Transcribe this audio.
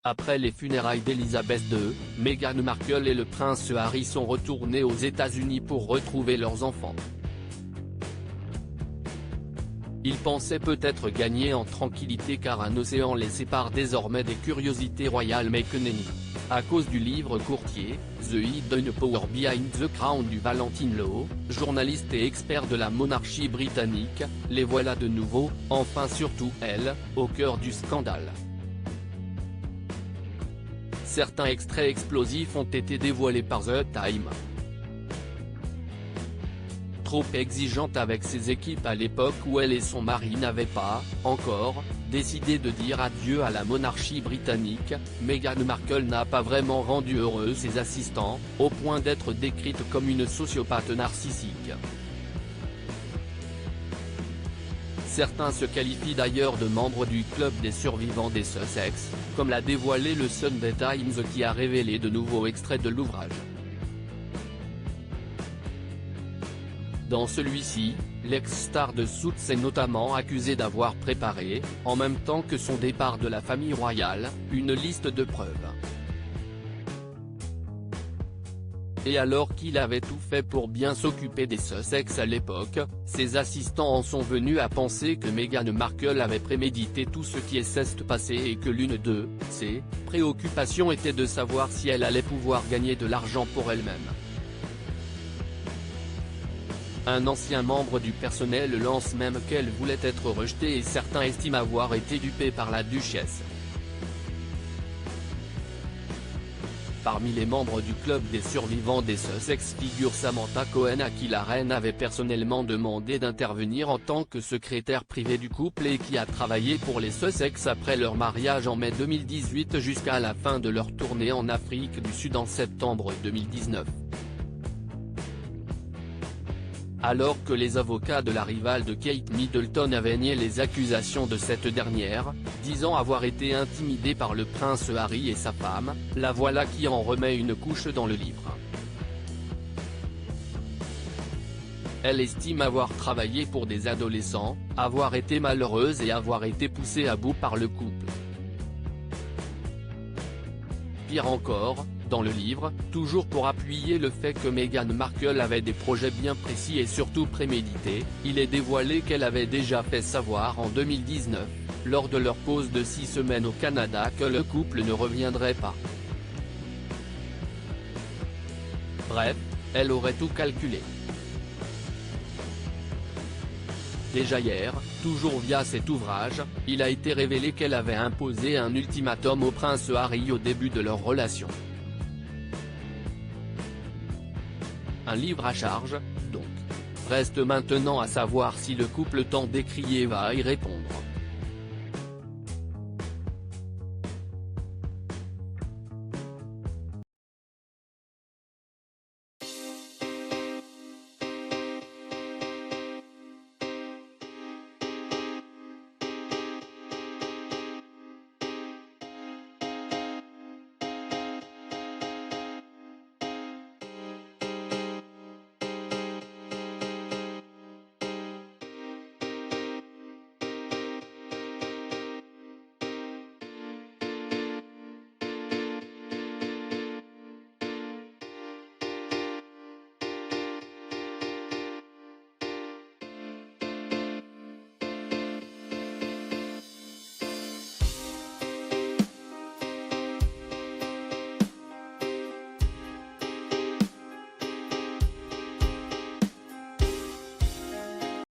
Après les funérailles d'Elisabeth II, Meghan Markle et le prince Harry sont retournés aux États-Unis pour retrouver leurs enfants. Ils pensaient peut-être gagner en tranquillité car un océan les sépare désormais des curiosités royales mais que nenni. À cause du livre courtier, The Hidden Power Behind the Crown du Valentine Law, journaliste et expert de la monarchie britannique, les voilà de nouveau, enfin surtout elle, au cœur du scandale. Certains extraits explosifs ont été dévoilés par The Time. Trop exigeante avec ses équipes à l'époque où elle et son mari n'avaient pas, encore, décidé de dire adieu à la monarchie britannique, Meghan Markle n'a pas vraiment rendu heureux ses assistants, au point d'être décrite comme une sociopathe narcissique. Certains se qualifient d'ailleurs de membres du club des survivants des Sussex, comme l'a dévoilé le Sunday Times qui a révélé de nouveaux extraits de l'ouvrage. Dans celui-ci, l'ex-star de Suits est notamment accusé d'avoir préparé, en même temps que son départ de la famille royale, une liste de preuves. Et alors qu'il avait tout fait pour bien s'occuper des Sussex à l'époque, ses assistants en sont venus à penser que Meghan Markle avait prémédité tout ce qui s'est passé et que l'une de ses préoccupations était de savoir si elle allait pouvoir gagner de l'argent pour elle-même. Un ancien membre du personnel lance même qu'elle voulait être rejetée et certains estiment avoir été dupés par la duchesse. Parmi les membres du club des survivants des Sussex figure Samantha Cohen à qui la reine avait personnellement demandé d'intervenir en tant que secrétaire privé du couple et qui a travaillé pour les Sussex après leur mariage en mai 2018 jusqu'à la fin de leur tournée en Afrique du Sud en septembre 2019. Alors que les avocats de la rivale de Kate Middleton avaient nié les accusations de cette dernière, disant avoir été intimidée par le prince Harry et sa femme, la voilà qui en remet une couche dans le livre. Elle estime avoir travaillé pour des adolescents, avoir été malheureuse et avoir été poussée à bout par le couple. Pire encore, dans le livre, toujours pour appuyer le fait que Meghan Markle avait des projets bien précis et surtout prémédités, il est dévoilé qu'elle avait déjà fait savoir en 2019, lors de leur pause de 6 semaines au Canada que le couple ne reviendrait pas. Bref, elle aurait tout calculé. Déjà hier, toujours via cet ouvrage, il a été révélé qu'elle avait imposé un ultimatum au prince Harry au début de leur relation. Un livre à charge, donc. Reste maintenant à savoir si le couple tant décrié va y répondre.